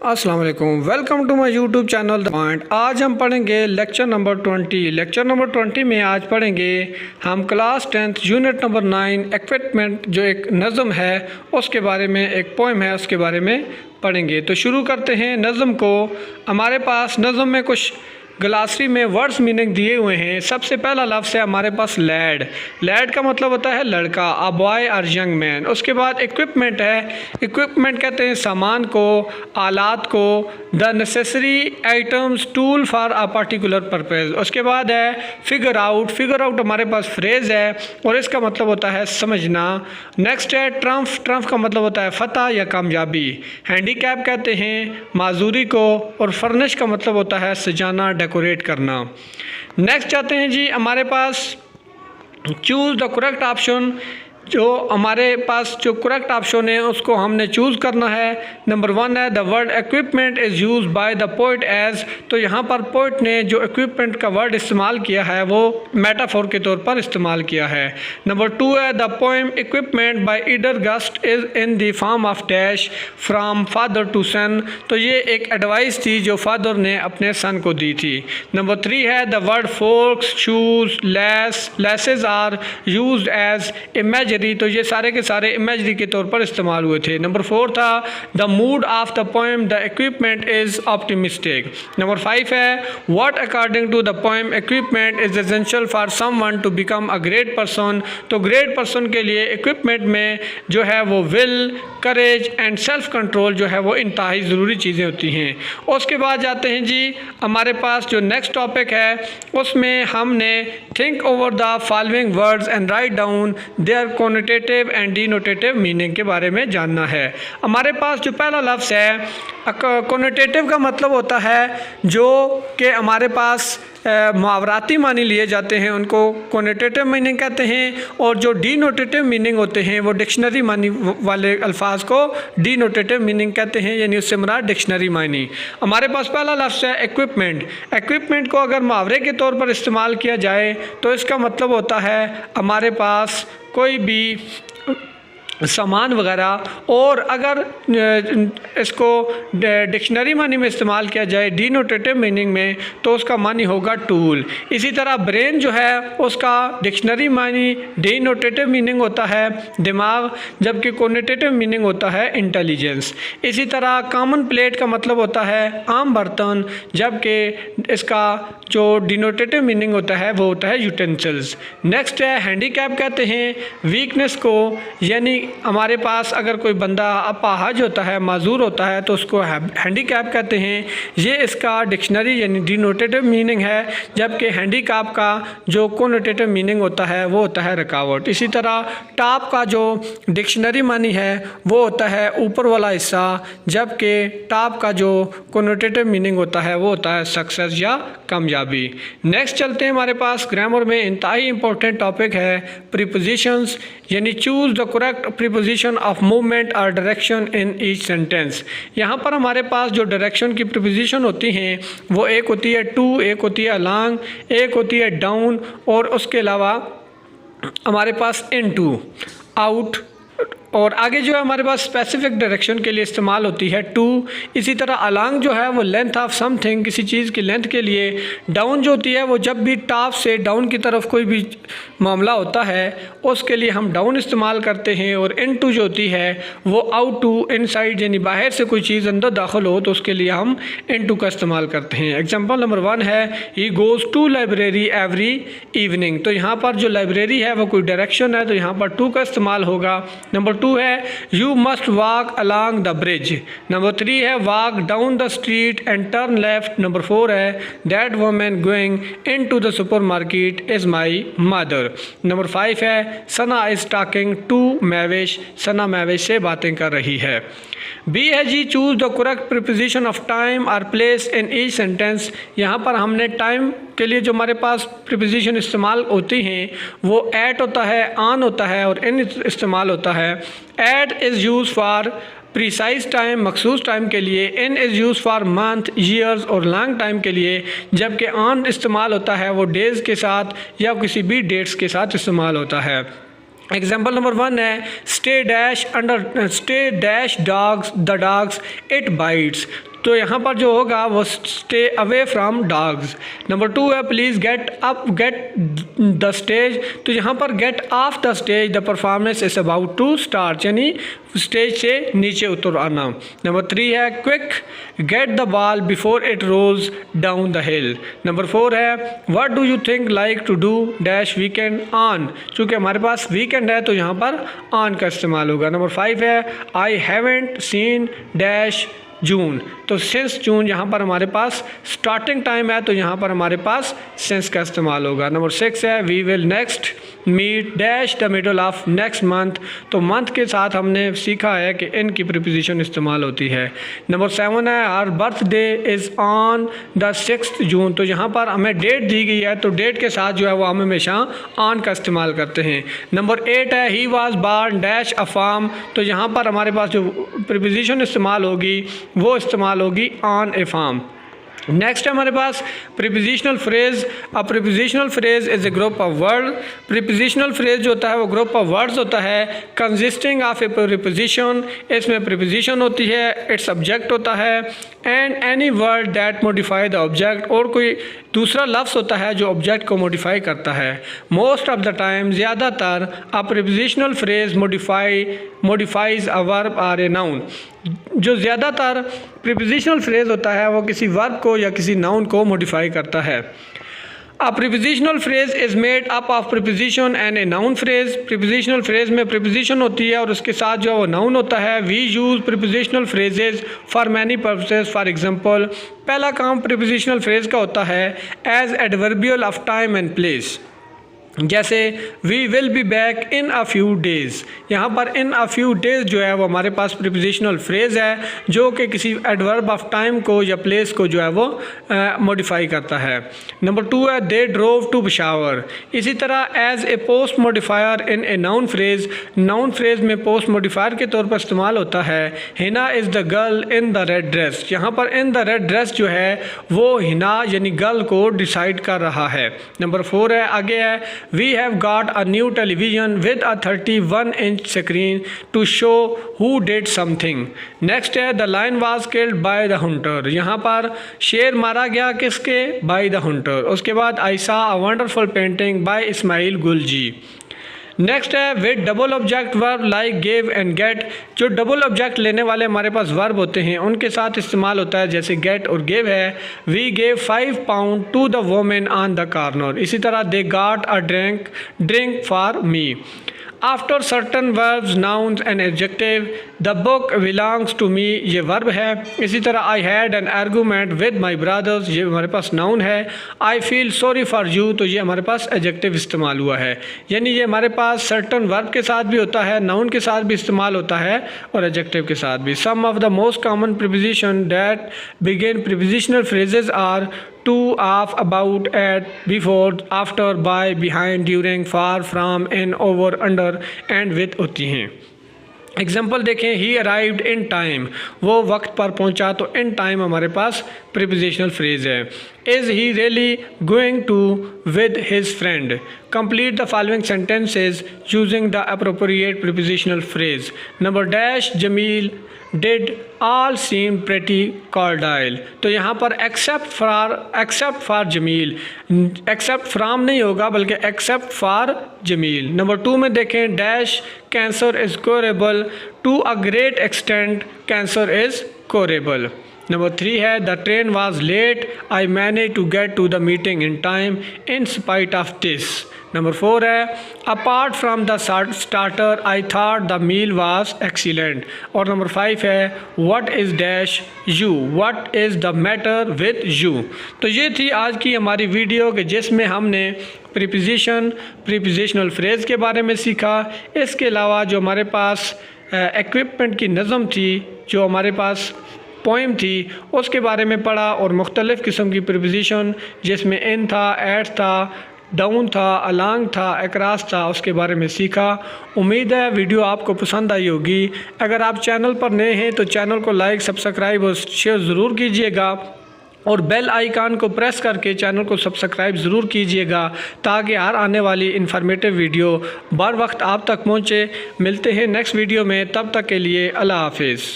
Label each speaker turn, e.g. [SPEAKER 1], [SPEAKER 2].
[SPEAKER 1] अस्सलाम वालेकुम, welcome to my YouTube channel The Point. आज हम पढ़ेंगे लेक्चर नंबर 20। लेक्चर नंबर 20 में आज पढ़ेंगे हम class 10th unit number 9 equipment, जो एक नज़म है उसके बारे में, एक पोएम है उसके बारे में पढ़ेंगे। तो शुरू करते हैं नज़म को। हमारे पास नज़म में कुछ ग्लासरी में वर्ड्स मीनिंग दिए हुए हैं। सबसे पहला लफ्ज़ है हमारे पास लैड। लैड का मतलब होता है लड़का, अ बॉय और यंग मैन। उसके बाद इक्विपमेंट है, इक्विपमेंट कहते हैं सामान को, आलात को, the necessary items, tool for a particular purpose. उसके बाद है फिगर आउट। फिगर आउट हमारे पास फ्रेज़ है और इसका मतलब होता है समझना। नेक्स्ट है ट्रम्फ। ट्रम्फ का मतलब होता है फतह या कामयाबी। हैंडीकैप कहते हैं माजूरी को, और फर्निश का मतलब होता है सजाना, डेकोरेट करना। नेक्स्ट चाहते हैं जी हमारे पास चूज़ द करेक्ट ऑप्शन। जो हमारे पास जो करेक्ट ऑप्शन है उसको हमने चूज़ करना है। नंबर 1 है the word equipment is use by the poet as. तो यहाँ पर पोइट ने जो इक्विपमेंट का वर्ड इस्तेमाल किया है वो मेटाफोर के तौर पर इस्तेमाल किया है। नंबर 2 है the poem equipment by Edgar Guest is in the form of dash from father to son. तो ये एक एडवाइस थी जो फादर ने अपने सन को दी थी। नंबर 3 है the word forks, shoes, laces are use as image. तो ये सारे के सारे इमेजरी के तौर पर इस्तेमाल हुए थे। नंबर 4 था the mood of the poem the equipment is optimistic. Number 5 है what according to the poem equipment is essential for someone to become a great person. तो ग्रेट पर्सन के लिए इक्विपमेंट में जो है वो will, courage and self control जो है वो इंतहाई ज़रूरी चीज़ें होती हैं। उसके बाद जाते हैं जी हमारे पास जो नेक्स्ट टॉपिक है उसमें हमने think over the following words and write down their connotative and denotative meaning के बारे में जानना है। हमारे पास जो पहला लफ्ज़ है कोनोटेटिव का मतलब होता है जो कि हमारे पास मुहावराती मानी लिए जाते हैं, उनको कोनोटेटिव मीनिंग कहते हैं। और जो डिनोटेटिव मीनिंग होते हैं वो डिक्शनरी मानी वाले अल्फाज को डिनोटेटिव मीनिंग कहते हैं, यानी उससे मुराद डिक्शनरी मानी। हमारे पास पहला लफ्ज़ है इक्विपमेंट। इक्विपमेंट को अगर मुहावरे के तौर पर इस्तेमाल किया जाए तो इसका मतलब होता है हमारे पास कोई भी सामान वगैरह। और अगर इसको डिक्शनरी मानी में इस्तेमाल किया जाए डिनोटेटिव मीनिंग में तो उसका मानी होगा टूल। इसी तरह ब्रेन जो है उसका डिक्शनरी मानी डिनोटेटिव मीनिंग होता है दिमाग, जबकि कोनोटेटिव मीनिंग होता है इंटेलिजेंस। इसी तरह कॉमन प्लेट का मतलब होता है आम बर्तन, जबकि इसका जो डिनोटेटिव मीनिंग होता है वो होता है यूटेंसिल्स। नेक्स्ट है हैंडीकैप कहते हैं वीकनेस को, यानी हमारे पास अगर कोई बंदा अपाहज होता है, माजूर होता है तो उसको हैंडीकैप कहते हैं। ये इसका डिक्शनरी यानी डिनोटेटिव मीनिंग है, जबकि हैंडीकैप का जो कोनोटेटिव मीनिंग होता है वो होता है रुकावट। इसी तरह टॉप का जो डिक्शनरी मानी है वो होता है ऊपर वाला हिस्सा, जबकि टॉप का जो कोनोटेटिव मीनिंग होता है वो होता है सक्सेस या कामयाबी। नेक्स्ट चलते हैं हमारे पास ग्रामर में इंतहाई इंपॉर्टेंट टॉपिक है प्रीपोजिशंस, यानी choose the correct preposition of movement और डायरेक्शन इन ईच सेंटेंस। यहाँ पर हमारे पास जो डायरेक्शन की प्रीपोजिशन होती हैं वो एक होती है टू, एक होती है अलॉन्ग, एक होती है डाउन, और उसके अलावा हमारे पास इनटू, आउट, और आगे जो है हमारे पास स्पेसिफिक डायरेक्शन के लिए इस्तेमाल होती है टू। इसी तरह अलॉन्ग जो है वो लेंथ ऑफ समथिंग, किसी चीज़ की लेंथ के लिए। डाउन जो होती है वो जब भी टॉप से डाउन की तरफ कोई भी मामला होता है उसके लिए हम डाउन इस्तेमाल करते हैं। और इनटू जो होती है वो आउट टू, इनसाइड, यानी बाहर से कोई चीज़ अंदर दाखिल हो तो उसके लिए हम इनटू का इस्तेमाल करते हैं। एग्जाम्पल नंबर 1 है he goes to library every evening. तो यहाँ पर जो लाइब्रेरी है वो कोई डायरेक्शन है तो यहाँ पर टू का इस्तेमाल होगा। नंबर 2 है you must walk along the bridge. Number 3 है walk down the street and turn left. Number 4 है that woman going in to the supermarket is my mother. Number 5 है Sana is talking to Mavish. Sana Mavish से बातें कर रही है। B है जी choose the correct preposition of time और प्लेस इन ईच सेंटेंस। यहाँ पर हमने टाइम के लिए जो हमारे पास प्रीपोजिशन इस्तेमाल होती हैं वो एट होता है, ऑन होता है और इन इस्तेमाल होता है। At is use for precise time, मखसूस टाइम के लिए। In is use for month, years और लॉन्ग टाइम के लिए, जबकि ऑन इस्तेमाल होता है वो डेज़ के साथ या किसी भी डेट्स के साथ इस्तेमाल होता है। एग्जाम्पल नंबर 1 है stay dash dogs the dogs it bites. तो यहाँ पर जो होगा वो stay away from dogs. Number 2 है please get up get the stage. तो यहाँ पर get off the stage the performance is about to start, यानी स्टेज से नीचे उतर आना। नंबर 3 है quick get the ball before it rolls down the hill. Number 4 है what do you think like to do dash weekend on. चूँकि हमारे पास weekend है तो यहाँ पर ऑन का इस्तेमाल होगा। नंबर 5 है आई हैवेंट सीन डैश जून। तो सिंस जून यहाँ पर हमारे पास स्टार्टिंग टाइम है तो यहाँ पर हमारे पास सिंस का इस्तेमाल होगा। नंबर 6 है we will next meet dash the middle of next month. तो मंथ के साथ हमने सीखा है कि इन की प्रीपोजिशन इस्तेमाल होती है। नंबर 7 है our birthday is on the 6 June. तो यहाँ पर हमें डेट दी गई है तो डेट के साथ जो है वो हम हमेशा ऑन का इस्तेमाल करते हैं। नंबर 8 है he was born dash a farm. तो यहाँ पर हमारे पास जो प्रीपोजिशन इस्तेमाल होगी वो इस्तेमाल होगी ऑन ए फार्म। नेक्स्ट है हमारे पास prepositional phrase. A prepositional phrase is a group of word. Prepositional phrase जो होता है वो ग्रुप ऑफ वर्ड्स होता है कंसिस्टिंग ऑफ ए प्रीपोजिशन। इसमें प्रीपोजिशन होती है, इट्स सब्जेक्ट होता है and any word that modify the object, और कोई दूसरा लफ्ज़ होता है जो ऑब्जेक्ट को मॉडिफाई करता है। मोस्ट ऑफ द टाइम ज़्यादातर a prepositional phrase modifies a verb or a noun. जो ज़्यादातर प्रीपोजिशनल फ्रेज होता है वो किसी वर्ब को या किसी नाउन को मॉडिफाई करता है। A prepositional phrase is made up of preposition and a noun phrase. Prepositional phrase में प्रीपोजिशन होती है और उसके साथ जो वो नाउन होता है। We use prepositional phrases for many purposes. For example पहला काम प्रीपोजिशनल फ्रेज का होता है as adverbial of time and place. जैसे we will be back in a few days. यहाँ पर इन अ फ्यू डेज़ जो है वो हमारे पास प्रीपोजिशनल फ्रेज़ है जो कि किसी एडवर्ब ऑफ टाइम को या प्लेस को जो है वो मॉडिफाई करता है। नंबर 2 है दे ड्रोव टू पेशावर। इसी तरह as a post modifier in a noun phrase. Noun phrase में पोस्ट मॉडिफायर के तौर पर इस्तेमाल होता है। Hina is the girl in the red dress. यहाँ पर इन द रेड ड्रेस जो है वो हिना यानी गर्ल को डिसाइड कर रहा है। नंबर 4 है आगे है We have got a new television with a 31-inch screen to show who did something. Next है the lion was killed by the hunter. यहाँ पर शेर मारा गया किसके? By the hunter. उसके बाद I saw a wonderful painting by Ismail Gulji. Next है with double object verb like gave and get. जो डबल ऑब्जेक्ट लेने वाले हमारे पास वर्ब होते हैं उनके साथ इस्तेमाल होता है, जैसे गेट और गिव है। We gave 5 pound to the women on the corner. इसी तरह they got a drink for me. After certain verbs nouns and adjective the book belongs to me, ये वर्ब है। इसी तरह I had an argument with my brothers, ये हमारे पास noun है। I feel sorry for you, तो ये हमारे पास एडजेक्टिव इस्तेमाल हुआ है। यानी ये हमारे पास सर्टन वर्ब के साथ भी होता है, नाउन के साथ भी इस्तेमाल होता है और एडजेक्टिव के साथ भी। Some of the most common preposition that begin prepositional phrases are to, of, about, at, before, after, by, behind, during, far, from, in, over, under and with होती हैं। एग्जाम्पल देखें ही अराइव्ड इन टाइम, वो वक्त पर पहुंचा, तो in time हमारे पास प्रीपोजिशनल फ्रेज है। Is he really going to with his friend. Complete the following sentences using the appropriate prepositional phrase. Number dash Jameel did all seem pretty cordial. तो यहाँ पर except for Jameel, except from नहीं होगा बल्कि accept for Jameel. Number 2 में देखें dash cancer is curable to a great extent, cancer is curable. Number 3 है the train was late, I manage to get to the meeting in time in spite of this. Number 4 है apart from the starter I thought the meal was excellent. और number 5 है what is dash you, what is the matter with you. तो ये थी आज की हमारी video कि जिसमें हमने प्रीपोजिशनल फ्रेज़ के बारे में सीखा। इसके अलावा जो हमारे पास इक्विपमेंट की नज़म थी, जो हमारे पास पोइम थी, उसके बारे में पढ़ा और मुख्तलिफ़ किस्म की प्रीपोजिशन जिसमें इन था, एट था, डाउन था, अलॉन्ग था, अक्रॉस था, उसके बारे में सीखा। उम्मीद है वीडियो आपको पसंद आई होगी। अगर आप चैनल पर नए हैं तो चैनल को लाइक, सब्सक्राइब और शेयर ज़रूर कीजिएगा और बेल आइकन को प्रेस करके चैनल को सब्सक्राइब ज़रूर कीजिएगा ताकि हर आने वाली इन्फॉर्मेटिव वीडियो बर वक्त आप तक पहुँचे। मिलते हैं नेक्स्ट वीडियो में, तब तक के लिए अल्लाह हाफिज़।